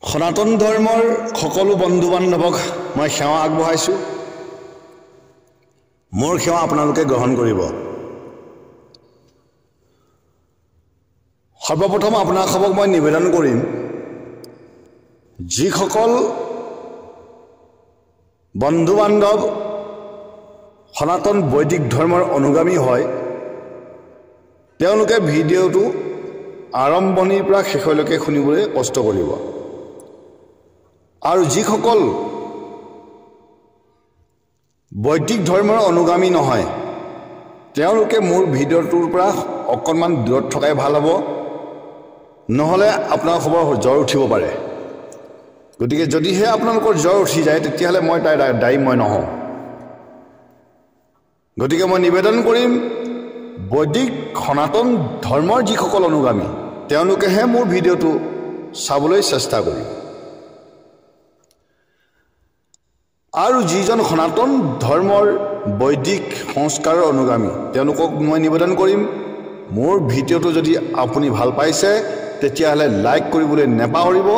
সনাতন ধৰ্মৰ সকলো বন্ধু বান্ধৱক মই সেৱা আগবঢ়াইছো। মোৰ সেৱা আপোনালোকে গ্ৰহণ কৰিব। সৰ্বপ্ৰথম আপোনালোকক মই নিবেদন কৰিম, যিসকল বন্ধু বান্ধৱ সনাতন বৈদিক ধৰ্মৰ অনুগামী হয়, তেওঁলোকে ভিডিঅ'টো আৰম্ভণিৰ পৰা শেষলৈকে শুনিবলৈ কষ্ট কৰিব। আৰু যিসকল বৈদিক ধৰ্মৰ অনুগামী নহয়, তেওঁলোকে মোৰ ভিডিঅ'টোৰ পৰা অকণমান দূৰত থকাই ভাল হ'ব, নহ'লে আপোনালোকৰ জ্বৰ উঠিব পাৰে। গতিকে যদিহে আপোনালোকৰ জ্বৰ উঠি যায়, তেতিয়াহ'লে মই তাৰ দায়ী মই নহওঁ। গতিকে মই নিবেদন কৰিম, বৈদিক সনাতন ধৰ্মৰ যিসকল অনুগামী, তেওঁলোকেহে মোৰ ভিডিঅ'টো চাবলৈ চেষ্টা কৰিব। আৰু যিজন সনাতন ধৰ্মৰ বৈদিক সংস্কাৰৰ অনুগামী, তেওঁলোকক মই নিবেদন কৰিম, মোৰ ভিডিঅ'টো যদি আপুনি ভাল পাইছে, তেতিয়াহ'লে লাইক কৰিবলৈ নেপাহৰিব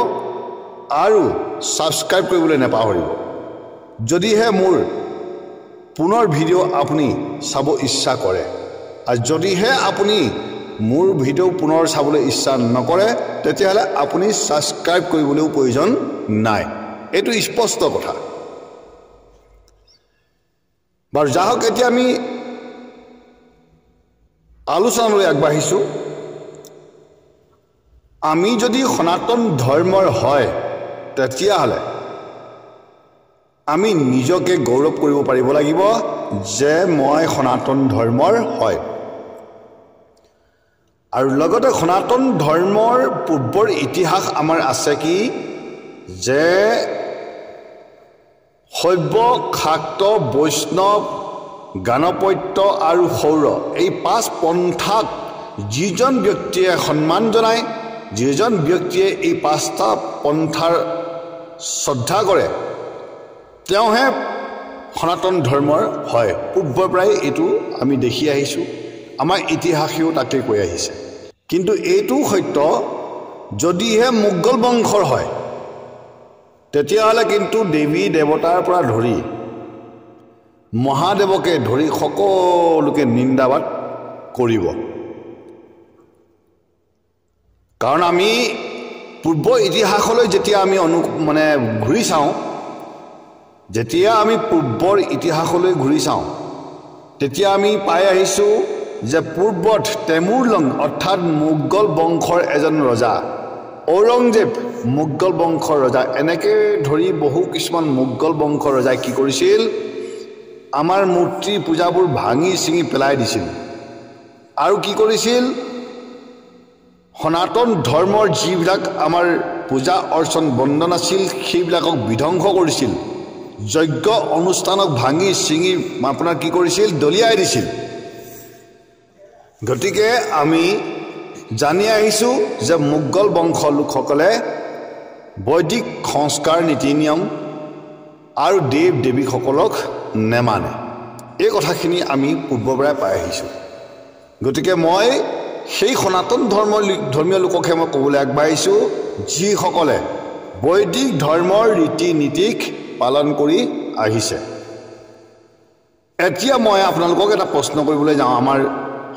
আৰু ছাবস্ক্ৰাইব কৰিবলৈ নেপাহৰিব। যদিহে মোৰ পুনৰ ভিডিঅ' আপুনি চাব ইচ্ছা কৰে, আৰু যদিহে আপুনি মোৰ ভিডিঅ' পুনৰ চাবলৈ ইচ্ছা নকৰে, তেতিয়াহ'লে আপুনি ছাবস্ক্ৰাইব কৰিবলৈও প্ৰয়োজন নাই। এইটো স্পষ্ট কথা। বাৰু যাহক, এতিয়া আমি আলোচনালৈ আগবাঢ়িছোঁ। আমি যদি সনাতন ধৰ্মৰ হয়, তেতিয়াহ'লে আমি নিজকে গৌৰৱ কৰিব পাৰিব লাগিব যে মই সনাতন ধৰ্মৰ হয়। আৰু লগতে সনাতন ধৰ্মৰ পূৰ্বৰ ইতিহাস আমাৰ আছে কি, যে শৈৱ, শাক্ত, বৈষ্ণৱ, গাণপত্য আৰু সৌৰ, এই 5 পন্থাক যিজন ব্যক্তিয়ে সন্মান জনায়, যিজন ব্যক্তিয়ে এই 5টা পন্থাৰ শ্ৰদ্ধা কৰে, তেওঁহে সনাতন ধৰ্মৰ হয়। পূৰ্বৰ পৰাই এইটো আমি দেখি আহিছোঁ, আমাৰ ইতিহাসেও তাকে কৈ আহিছে। কিন্তু এইটো সত্য, যদিহে মোগল বংশৰ হয়, তেতিয়াহ'লে কিন্তু দেৱী দেৱতাৰ পৰা ধৰি মহাদেৱকে ধৰি সকলোকে নিন্দাবাদ কৰিব। কাৰণ আমি পূৰ্বৰ ইতিহাসলৈ যেতিয়া আমি ঘূৰি চাওঁ, যেতিয়া আমি পূৰ্বৰ ইতিহাসলৈ ঘূৰি চাওঁ, তেতিয়া আমি পাই আহিছোঁ যে পূৰ্বত তেমুৰলং অৰ্থাৎ মোগল বংশৰ এজন ৰজা, ঔৰংজেব মোগল বংশৰ ৰজা, এনেকৈ ধৰি বহু কিছুমান মোগল বংশৰ ৰজাই কি কৰিছিল, আমাৰ মূৰ্তি পূজাবোৰ ভাঙি চিঙি পেলাই দিছিল। আৰু কি কৰিছিল, সনাতন ধৰ্মৰ যিবিলাক আমাৰ পূজা অৰ্চন বন্দন আছিল, সেইবিলাকক বিধ্বংস কৰিছিল। যজ্ঞ অনুষ্ঠানক ভাঙি চিঙি আপোনাৰ কি কৰিছিল, দলিয়াই দিছিল। গতিকে আমি জানি আহিছোঁ যে মোগল বংশৰ লোকসকলে বৈদিক সংস্কাৰ, নীতি নিয়ম আৰু দেৱ দেৱীসকলক নেমানে। এই কথাখিনি আমি পূৰ্বৰ পৰাই পাই আহিছোঁ। গতিকে মই সেই সনাতন ধৰ্মীয় লোককহে মই ক'বলৈ আগবাঢ়িছোঁ, যিসকলে বৈদিক ধৰ্মৰ ৰীতি নীতিক পালন কৰি আহিছে। এতিয়া মই আপোনালোকক এটা প্ৰশ্ন কৰিবলৈ যাওঁ, আমাৰ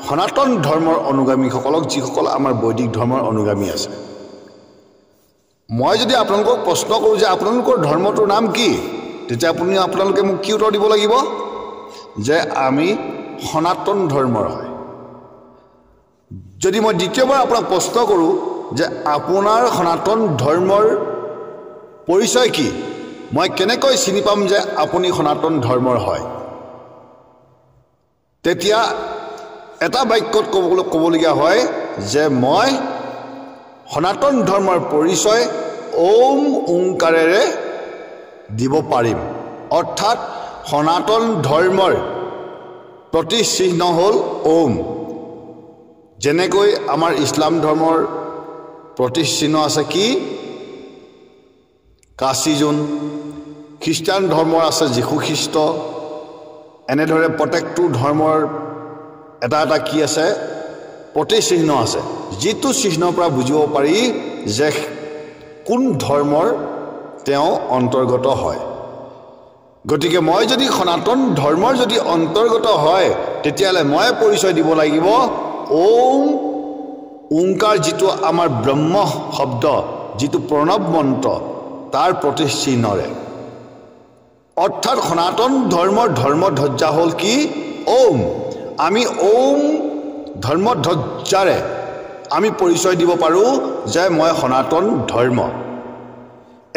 সনাতন ধৰ্মৰ অনুগামীসকলক, যিসকল আমাৰ বৈদিক ধৰ্মৰ অনুগামী আছে। মই যদি আপোনালোকক প্ৰশ্ন কৰোঁ যে আপোনালোকৰ ধৰ্মটোৰ নাম কি, তেতিয়া আপোনালোকে মোক কি উত্তৰ দিব লাগিব, যে আমি সনাতন ধৰ্মৰ হয়। যদি মই দ্বিতীয়বাৰ আপোনাক প্ৰশ্ন কৰোঁ যে আপোনাৰ সনাতন ধৰ্মৰ পৰিচয় কি, মই কেনেকৈ চিনি পাম যে আপুনি সনাতন ধৰ্মৰ হয়, তেতিয়া এটা বাক্যত ক'বলগীয়া হয় যে মই সনাতন ধৰ্মৰ পৰিচয় ওম ওংকাৰেৰে দিব পাৰিম। অৰ্থাৎ সনাতন ধৰ্মৰ প্ৰতিচিহ্ন হ'ল ওম। যেনেকৈ আমাৰ ইছলাম ধৰ্মৰ প্ৰতিচিহ্ন আছে কি, কাচিজোন, খ্ৰীষ্টান ধৰ্মৰ আছে যীশু খ্ৰীষ্ট। এনেদৰে প্ৰত্যেকটো ধৰ্মৰ এটা এটা কি আছে, প্ৰতিচিহ্ন আছে, যিটো চিহ্নৰ পৰা বুজিব পাৰি যে কোন ধৰ্মৰ তেওঁ অন্তৰ্গত হয় গতিকে মই যদি সনাতন ধৰ্মৰ যদি অন্তৰ্গত হয় তেতিয়াহ'লে মই পৰিচয় দিব লাগিব ওংকাৰ যিটো আমাৰ ব্ৰহ্ম শব্দ যিটো প্ৰণৱ মন্ত্ৰ তাৰ প্ৰতিচিহ্নৰে অৰ্থাৎ সনাতন ধৰ্মৰ ধৰ্মধ্বজা হ'ল কি ওম আমি ওম ধৰ্মধ্বজাৰে আমি পৰিচয় দিব পাৰোঁ যে মই সনাতন ধৰ্ম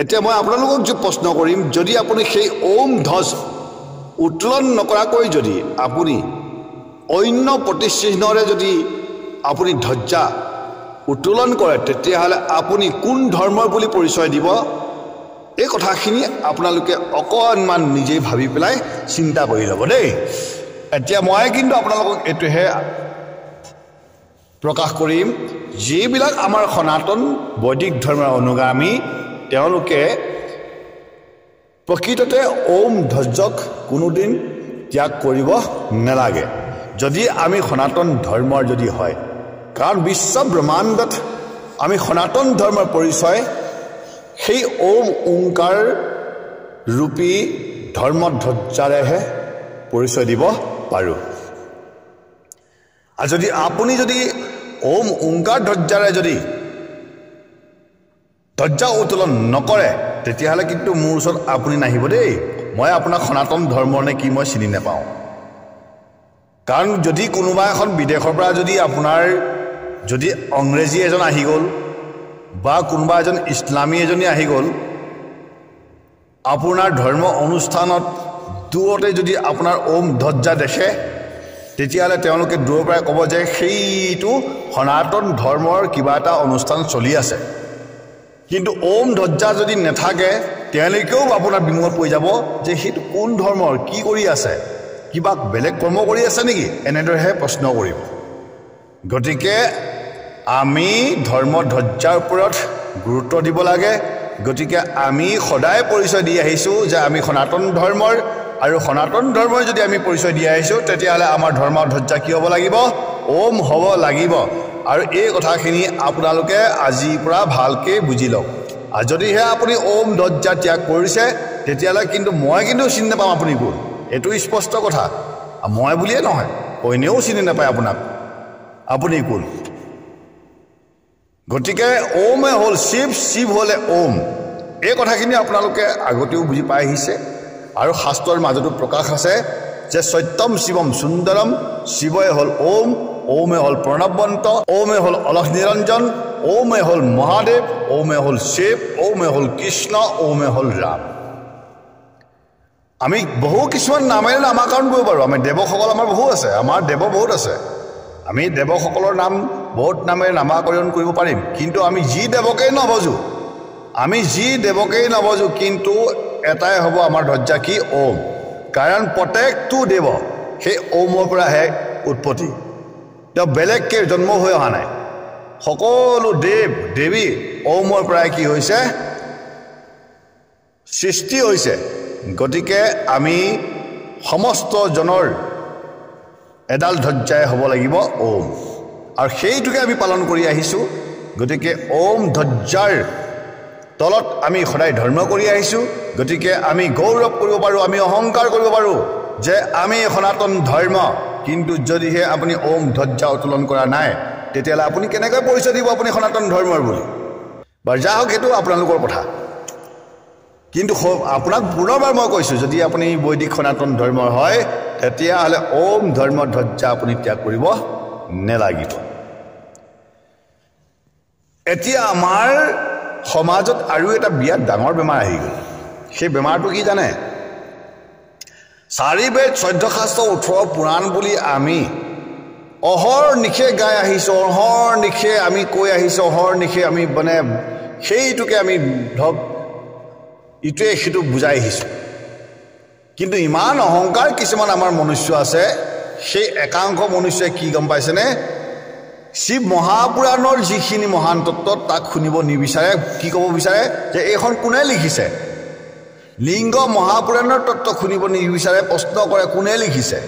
এতিয়া মই আপোনালোকক যে প্ৰশ্ন কৰিম যদি আপুনি সেই ওম ধ্বজ উত্তোলন নকৰাকৈ যদি আপুনি অন্য প্ৰতিচিহ্নৰে যদি আপুনি ধ্বজা উত্তোলন কৰে তেতিয়াহ'লে আপুনি কোন ধৰ্মৰ বুলি পৰিচয় দিব এই কথাখিনি আপোনালোকে অকণমান নিজেই ভাবি পেলাই চিন্তা কৰি ল'ব দেই এতিয়া মই কিন্তু আপোনালোকক এইটোহে প্ৰকাশ কৰিম যিবিলাক আমাৰ সনাতন বৈদিক ধৰ্মৰ অনুগামী তেওঁলোকে প্ৰকৃততে ওম ধ্বজক কোনোদিন ত্যাগ কৰিব নালাগে যদি আমি সনাতন ধৰ্মৰ যদি হয় কাৰণ বিশ্ব ব্ৰহ্মাণ্ডত আমি সনাতন ধৰ্মৰ পৰিচয় সেই ওম ওংকাৰ ৰূপী ধৰ্মধ্বজাৰেহে পৰিচয় দিব পাৰোঁ আৰু যদি আপুনি যদি ওম ওংকাৰ ধ্বজাৰে যদি ধ্বজা উত্তোলন নকৰে তেতিয়াহ'লে কিন্তু মোৰ ওচৰত আপুনি নাহিব দেই মই আপোনাক সনাতন ধৰ্মৰ নে কি মই চিনি নাপাওঁ কাৰণ যদি কোনোবা এখন বিদেশৰ পৰা যদি আপোনাৰ যদি ইংৰাজী এজন আহি গ'ল বা কোনোবা এজন ইছলামী এজনী আহি গ'ল আপোনাৰ ধৰ্ম অনুষ্ঠানত দূৰতে যদি আপোনাৰ ওম ধ্বজা দেখে তেতিয়াহ'লে তেওঁলোকে দূৰৰ পৰাই ক'ব যে সেইটো সনাতন ধৰ্মৰ কিবা এটা অনুষ্ঠান চলি আছে কিন্তু ওম ধ্বজা যদি নাথাকে তেওঁলোকেও আপোনাৰ বিমুখত পৰি যাব যে সেইটো কোন ধৰ্মৰ কি কৰি আছে কিবা বেলেগ কৰ্ম কৰি আছে নেকি এনেদৰেহে প্ৰশ্ন কৰিব গতিকে আমি ধৰ্মধ্বজাৰ ওপৰত গুৰুত্ব দিব লাগে গতিকে আমি সদায় পৰিচয় দি আহিছোঁ যে আমি সনাতন ধৰ্মৰ আৰু সনাতন ধৰ্মৰ যদি আমি পৰিচয় দি আহিছোঁ তেতিয়াহ'লে আমাৰ ধৰ্মধ্বজা কি হ'ব লাগিব ওম হ'ব লাগিব আৰু এই কথাখিনি আপোনালোকে আজিৰ পৰা ভালকৈ বুজি লওক আৰু যদিহে আপুনি ওম ধ্বজা ত্যাগ কৰিছে তেতিয়াহ'লে কিন্তু মই কিন্তু চিনি নাপাম আপুনি কোন এইটো স্পষ্ট কথা মই বুলিয়ে নহয় অইনেও চিনি নাপায় আপোনাক আপুনি কোন গতিকে ওমে হ'ল শিৱ শিৱ হ'লে ওম এই কথাখিনি আপোনালোকে আগতেও বুজি পাই আহিছে আৰু শাস্ত্ৰৰ মাজতো প্ৰকাশ আছে যে সত্যম শিৱম সুন্দৰম শিৱই হ'ল ওম ওমে হ'ল প্ৰণৱন্ত ওমে হ'ল অলখ নিৰঞ্জন ওমে হ'ল মহাদেৱ ওমে হ'ল শিৱ ওমে হ'ল কৃষ্ণ ওমে হ'ল ৰাম আমি বহু কিছুমান নামেৰে নামাকৰণ কৰিব পাৰোঁ আমি দেৱসকল আমাৰ বহু আছে আমাৰ দেৱ বহুত আছে আমি দেৱসকলৰ নাম বহুত নামেৰে নামাকৰণ কৰিব পাৰিম কিন্তু আমি যি দেৱকেই নবজো কিন্তু এটাই হ'ব আমাৰ ধ্বজা কি ওম কাৰণ প্ৰত্যেকটো দেৱ সেই ওমৰ পৰাহে উৎপত্তি তেওঁ বেলেগকৈ জন্ম হৈ অহা নাই সকলো দেৱ দেৱী ওমৰ পৰাই কি হৈছে সৃষ্টি হৈছে গতিকে আমি সমস্ত জনৰ এডাল ধ্বজাই হ'ব লাগিব ওম আৰু সেইটোকে আমি পালন কৰি আহিছোঁ গতিকে ওম ধ্বজাৰ তলত আমি সদায় ধৰ্ম কৰি আহিছোঁ গতিকে আমি গৌৰৱ কৰিব পাৰোঁ আমি অহংকাৰ কৰিব পাৰোঁ যে আমি সনাতন ধৰ্ম কিন্তু যদিহে আপুনি ওম ধ্বজা উত্তোলন কৰা নাই তেতিয়াহ'লে আপুনি কেনেকৈ পৰিচয় দিব আপুনি সনাতন ধৰ্মৰ বুলি বাৰু যা হওক সেইটো আপোনালোকৰ কথা কিন্তু আপোনাক পুনৰবাৰ মই কৈছোঁ যদি আপুনি বৈদিক সনাতন ধৰ্মৰ হয় তেতিয়াহ'লে ওম ধৰ্মধ্বজা আপুনি ত্যাগ কৰিব নেলাগিব এতিয়া আমাৰ সমাজত আৰু এটা বিৰাট ডাঙৰ বেমাৰ আহি গ'ল সেই বেমাৰটো কি জানে 4 বেদ 14 শাস্ত্ৰ 18 পুৰাণ বুলি আমি অহৰ্নিশে গাই আহিছোঁ অহৰ্নিশে আমি কৈ আহিছোঁ অহৰ্নিশে আমি মানে সেইটোকে আমি ধৰক ইটোৱে সেইটো বুজাই আহিছোঁ কিন্তু ইমান অহংকাৰ কিছুমান আমাৰ মনুষ্য আছে সেই একাংশ মনুষ্যই কি গম পাইছেনে শিৱ মহাপুৰাণৰ যিখিনি মহান তত্ত্ব তাক শুনিব নিবিচাৰে কি ক'ব বিচাৰে যে এইখন কোনে লিখিছে লিংগ মহাপুৰাণৰ তত্ত্ব শুনিব নিবিচাৰে প্ৰশ্ন কৰে কোনে লিখিছে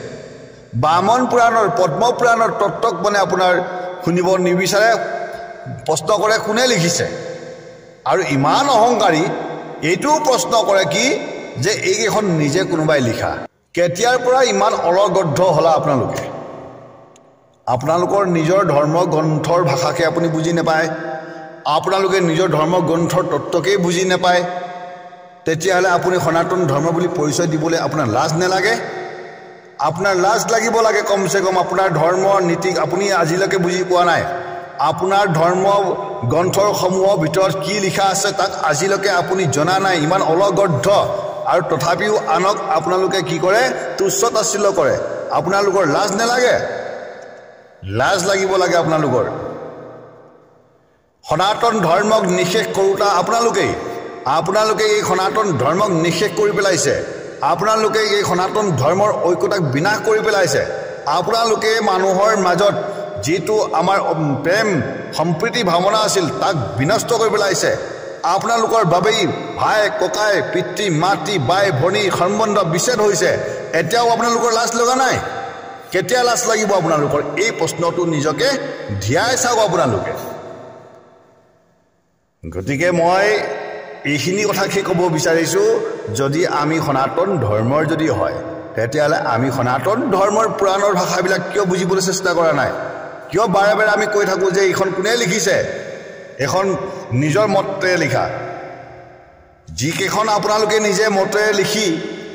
বামন পুৰাণৰ পদ্ম পুৰাণৰ তত্ত্বক মানে আপোনাৰ শুনিব নিবিচাৰে প্ৰশ্ন কৰে কোনে লিখিছে আৰু ইমান অহংকাৰী এইটো প্ৰশ্ন কৰে কি যে এইকেইখন নিজে কোনোবাই লিখা কেতিয়াৰ পৰা ইমান অলগদ্ধ হলা আপোনালোকে আপোনালোকৰ নিজৰ ধৰ্ম গ্ৰন্থৰ ভাষাকে আপুনি বুজি নাপায় আপোনালোকে নিজৰ ধৰ্ম গ্ৰন্থৰ তত্ত্বকেই বুজি নাপায় তেতিয়াহ'লে আপুনি সনাতন ধৰ্ম বুলি পৰিচয় দিবলৈ আপোনাৰ লাজ নালাগে আপোনাৰ লাজ লাগিব লাগে কমসে কম আপোনাৰ ধৰ্মৰ নীতি আপুনি আজিলৈকে বুজি পোৱা নাই আপোনাৰ ধৰ্ম গ্ৰন্থৰ সমূহৰ ভিতৰত কি লিখা আছে তাক আজিলৈকে আপুনি জনা নাই ইমান অলগদ্ধ আৰু তথাপিও আনক আপোনালোকে কি কৰে তুচ্ছ তাচ্ছিল্য কৰে আপোনালোকৰ লাজ নালাগে লাজ লাগিব লাগে আপোনালোকৰ সনাতন ধৰ্মক নিষেধ কৰোঁতা আপোনালোকে এই সনাতন ধৰ্মক নিষেধ কৰি পেলাইছে আপোনালোকে এই সনাতন ধৰ্মৰ ঐক্যতাক বিনাশ কৰি পেলাইছে আপোনালোকে মানুহৰ মাজত যেটো আমাৰ প্ৰেম সম্প্ৰীতি ভাৱনা আছিল তাক বিনষ্ট কৰি পেলাইছে আপোনালোকৰ বাবেই ভাই ককাই পিতৃ মাতৃ বাই ভনী সম্বন্ধ বিচ্ছেদ হৈছে এতিয়াও আপোনালোকৰ লাজ লগা নাই কেতিয়া লাজ লাগিব আপোনালোকৰ এই প্ৰশ্নটো নিজকে ধিয়াই চাওক আপোনালোকে গতিকে মই এইখিনি কথা কি ক'ব বিচাৰিছোঁ যদি আমি সনাতন ধৰ্মৰ যদি হয় তেতিয়াহ'লে আমি সনাতন ধৰ্মৰ পুৰাণৰ ভাষাবিলাক কিয় বুজিবলৈ চেষ্টা কৰা নাই কিয় বাৰে বাৰে আমি কৈ থাকোঁ যে এইখন কোনে লিখিছে এখন নিজৰ মতেৰে লিখা যিকেইখন আপোনালোকে নিজে মতেৰে লিখি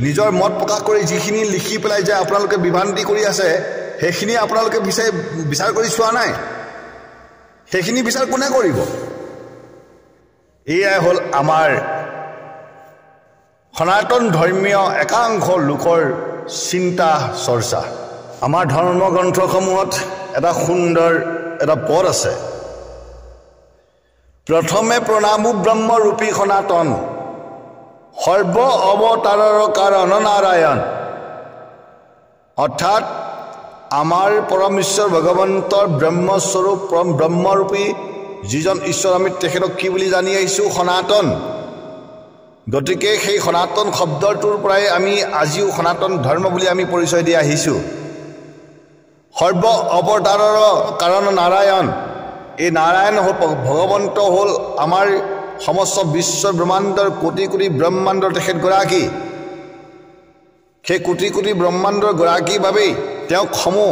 নিজৰ মত প্ৰকাশ কৰি যিখিনি লিখি পেলাই যে আপোনালোকে বিভ্ৰান্তি কৰি আছে সেইখিনি আপোনালোকে বিচাৰ কৰি চোৱা নাই সেইখিনি বিচাৰ কোনে কৰিব এয়াই হ'ল আমাৰ সনাতন ধৰ্মীয় একাংশ লোকৰ চিন্তা চৰ্চা আমাৰ ধৰ্ম গ্ৰন্থসমূহত এটা সুন্দৰ এটা পদ আছে প্ৰথমে প্ৰণামো ব্ৰহ্মৰূপী সনাতন সৰ্ব অৱতাৰৰ কাৰণ নাৰায়ণ অৰ্থাৎ আমাৰ পৰম ঈশ্বৰ ভগৱন্তৰ ব্ৰহ্মস্বৰূপ পৰম ব্ৰহ্মৰূপী যিজন ঈশ্বৰ আমি তেখেতক কি বুলি জানি আহিছোঁ সনাতন গতিকে সেই সনাতন শব্দটোৰ পৰাই আমি আজিও সনাতন ধৰ্ম বুলি আমি পৰিচয় দি আহিছোঁ সৰ্ব অৱতাৰৰ কাৰণ নাৰায়ণ এই নাৰায়ণ ভগৱন্ত হ'ল আমাৰ সমস্ত বিশ্ব ব্ৰহ্মাণ্ডৰ কোটি কোটি ব্ৰহ্মাণ্ডৰ তেখেতগৰাকী সেই কোটি কোটি ব্ৰহ্মাণ্ডৰ গৰাকীৰ বাবেই তেওঁক সমূহ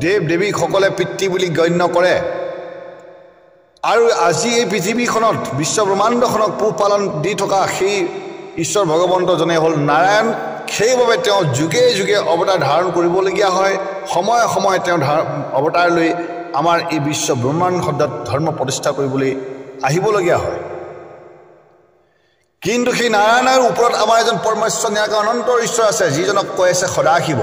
দেৱ দেৱীসকলে পিতৃ বুলি গণ্য কৰে আৰু আজি এই পৃথিৱীখনত বিশ্ব ব্ৰহ্মাণ্ডখনক পোহপালন দি থকা সেই ঈশ্বৰ ভগৱন্তজনে হ'ল নাৰায়ণ সেইবাবে তেওঁ যুগে যুগে অৱতাৰ ধাৰণ কৰিবলগীয়া হয় সময়ে সময়ে তেওঁ অৱতাৰ লৈ আমাৰ এই বিশ্ব ব্ৰহ্মাণ্ড শব্দত ধৰ্ম প্ৰতিষ্ঠা কৰিবলৈ আহিবলগীয়া হয় কিন্তু সেই নাৰায়ণৰ ওপৰত আমাৰ এজন পৰমেশ্বৰ ন্যায়ক অনন্তৰ ঈশ্বৰ আছে যিজনক কৈ আছে সদাশিৱ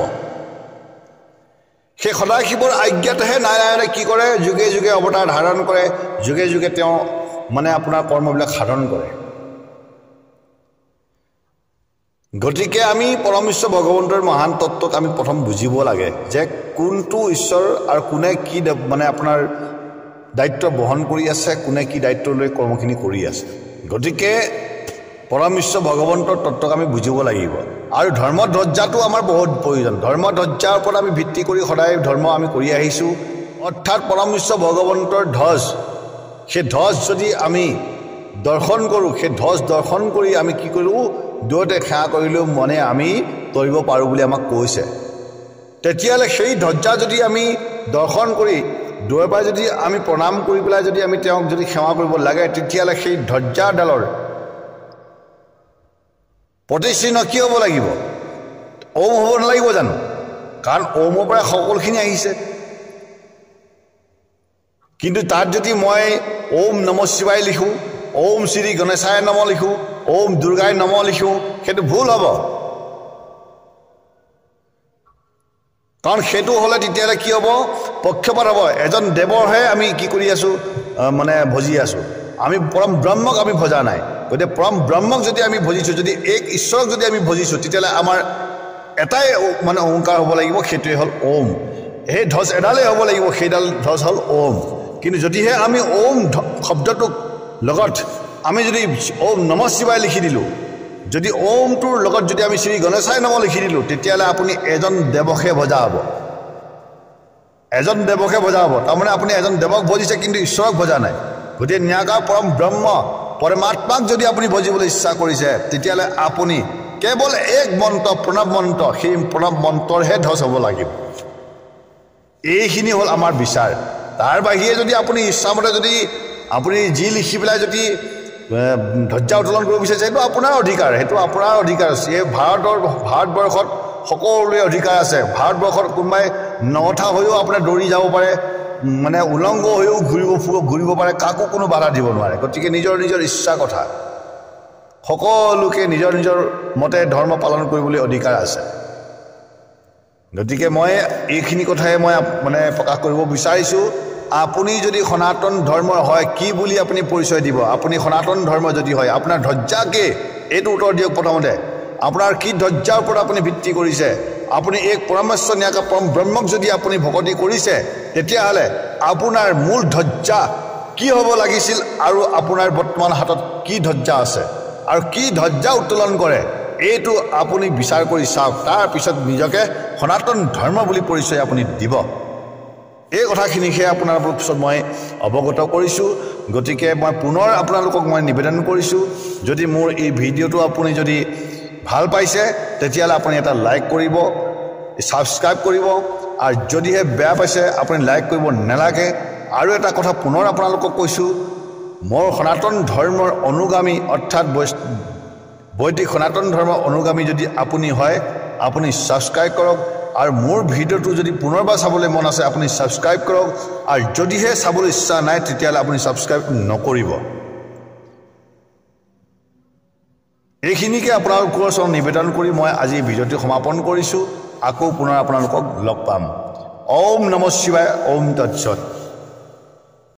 সেই সদাশিৱৰ আজ্ঞাতেহে নাৰায়ণে কি কৰে যুগে যুগে অৱতাৰ ধাৰণ কৰে যুগে যুগে তেওঁ মানে আপোনাৰ কৰ্মবিলাক সাধন কৰে গতিকে আমি পৰম ঈশ্বৰ ভগৱন্তৰ মহান তত্ত্বক আমি প্ৰথম বুজিব লাগে যে কোনটো ঈশ্বৰ আৰু কোনে কি মানে আপোনাৰ দায়িত্ব বহন কৰি আছে কোনে কি দায়িত্ব লৈ কৰ্মখিনি কৰি আছে গতিকে পৰম ঈশ্বৰ ভগৱন্তৰ তত্ত্বক আমি বুজিব লাগিব আৰু ধৰ্ম ধ্বজাটো আমাৰ বহুত প্ৰয়োজন ধৰ্ম ধ্বজাৰ ওপৰত আমি ভিত্তি কৰি সদায় ধৰ্ম আমি কৰি আহিছোঁ অৰ্থাৎ পৰম ঈশ্বৰ ভগৱন্তৰ ধ্বজ সেই ধ্বজ যদি আমি দৰ্শন কৰোঁ সেই ধ্বজ দৰ্শন কৰি আমি কি কৰোঁ দূৰতে সেৱা কৰিলেও মনে আমি তৰিব পাৰোঁ বুলি আমাক কৈছে তেতিয়াহ'লে সেই ধ্বজা যদি আমি দৰ্শন কৰি দূৰৰ পৰা যদি আমি প্ৰণাম কৰি পেলাই যদি আমি তেওঁক যদি সেৱা কৰিব লাগে তেতিয়াহ'লে সেই ধ্বজাডালৰ প্ৰতিচিহ্ন কি হ'ব লাগিব ওম হ'ব নালাগিব জানো কাৰণ ওমৰ পৰা সকলোখিনি আহিছে কিন্তু তাত যদি মই ওম নমঃ শিৱায় লিখোঁ ওম শ্ৰী গণেশায় নমঃ লিখোঁ ওম দুৰ্গায় নমঃ লিখোঁ সেইটো ভুল হ'ব কাৰণ সেইটো হ'লে তেতিয়াহ'লে কি হ'ব পক্ষপাত হ'ব এজন দেৱৰহে আমি কি কৰি আছোঁ মানে ভজি আছোঁ আমি পৰম ব্ৰহ্মক আমি ভজা নাই গতিকে পৰম ব্ৰহ্মক যদি আমি ভজিছোঁ যদি এক ঈশ্বৰক যদি আমি ভজিছোঁ তেতিয়াহ'লে আমাৰ এটাই মানে অহংকাৰ হ'ব লাগিব সেইটোৱে হ'ল ওম সেই ধ্বজ এডালেই হ'ব লাগিব সেইডাল ধ্বজ হ'ল ওম কিন্তু যদিহে আমি ওম শব্দটোক লগত আমি যদি ওম নমঃ শিৱায় লিখি দিলোঁ যদি ওমটোৰ লগত যদি আমি শ্ৰী গণেশায় নমঃ লিখি দিলোঁ তেতিয়াহ'লে আপুনি এজন দেৱকহে ভজা হ'ব তাৰমানে আপুনি এজন দেৱক ভজিছে কিন্তু ঈশ্বৰক ভজা নাই গতিকে ন্যায়কাৰ পৰম ব্ৰহ্ম পৰমাত্মাক যদি আপুনি ভজিবলৈ ইচ্ছা কৰিছে তেতিয়াহ'লে আপুনি কেৱল এক মন্ত্ৰ প্ৰণৱ মন্ত্ৰ সেই প্ৰণৱ মন্ত্ৰৰহে ধ্বজ হ'ব লাগিব এইখিনি হ'ল আমাৰ বিচাৰ তাৰ বাহিৰে যদি আপুনি ইচ্ছামতে যদি আপুনি যি লিখি পেলাই যদি ধ্বজা উত্তোলন কৰিব বিচাৰিছে সেইটো আপোনাৰ অধিকাৰ আছে এই ভাৰতবৰ্ষত সকলোৰে অধিকাৰ আছে ভাৰতবৰ্ষত কোনোবাই নথা হৈও আপোনাৰ দৌৰি যাব পাৰে মানে উলংগ হৈও ঘূৰিব পাৰে কাকো কোনো বাধা দিব নোৱাৰে গতিকে নিজৰ ইচ্ছা কথা সকলোকে নিজৰ মতে ধৰ্ম পালন কৰিবলৈ অধিকাৰ আছে গতিকে মই এইখিনি কথাই মই মানে প্ৰকাশ কৰিব বিচাৰিছোঁ আপুনি যদি সনাতন ধৰ্মৰ হয় কি বুলি আপুনি পৰিচয় দিব আপুনি সনাতন ধৰ্ম যদি হয় আপোনাৰ ধজ্জাকে এইটো উত্তৰ দিয়ক প্ৰথমতে আপোনাৰ কি ধজ্জাৰ ওপৰত আপুনি ভিত্তি কৰিছে আপুনি এক পৰমেশ্বৰ ন্যায়ক পৰম ব্ৰহ্মক যদি আপুনি ভকতি কৰিছে তেতিয়াহ'লে আপোনাৰ মূল ধজ্জা কি হ'ব লাগিছিল আৰু আপোনাৰ বৰ্তমান হাতত কি ধজ্জা আছে আৰু কি ধজ্জা উত্তোলন কৰে এইটো আপুনি বিচাৰ কৰি চাওক তাৰ পিছত নিজকে সনাতন ধৰ্ম বুলি পৰিচয় আপুনি দিব এই কথাখিনিহে আপোনালোকৰ পিছত মই অৱগত কৰিছোঁ গতিকে মই পুনৰ আপোনালোকক মই নিবেদন কৰিছোঁ যদি মোৰ এই ভিডিঅ'টো আপুনি যদি ভাল পাইছে তেতিয়াহ'লে আপুনি এটা লাইক কৰিব ছাবস্ক্ৰাইব কৰিব আৰু যদিহে বেয়া পাইছে আপুনি লাইক কৰিব নালাগে আৰু এটা কথা পুনৰ আপোনালোকক কৈছোঁ মোৰ সনাতন ধৰ্মৰ অনুগামী অৰ্থাৎ বৈদিক সনাতন ধৰ্মৰ অনুগামী যদি আপুনি হয় আপুনি ছাবস্ক্ৰাইব কৰক আৰু মোৰ ভিডিঅ'টো যদি পুনৰবাৰ চাবলৈ মন আছে আপুনি ছাবস্ক্ৰাইব কৰক আৰু যদিহে চাবলৈ ইচ্ছা নাই তেতিয়াহ'লে আপুনি ছাবস্ক্ৰাইব নকৰিব এইখিনিকে আপোনালোকৰ ওচৰত নিবেদন কৰি মই আজি ভিডিঅ'টো সমাপন কৰিছোঁ আকৌ পুনৰ আপোনালোকক লগ পাম ওম নমঃ শিৱায় ওম তৎসৎ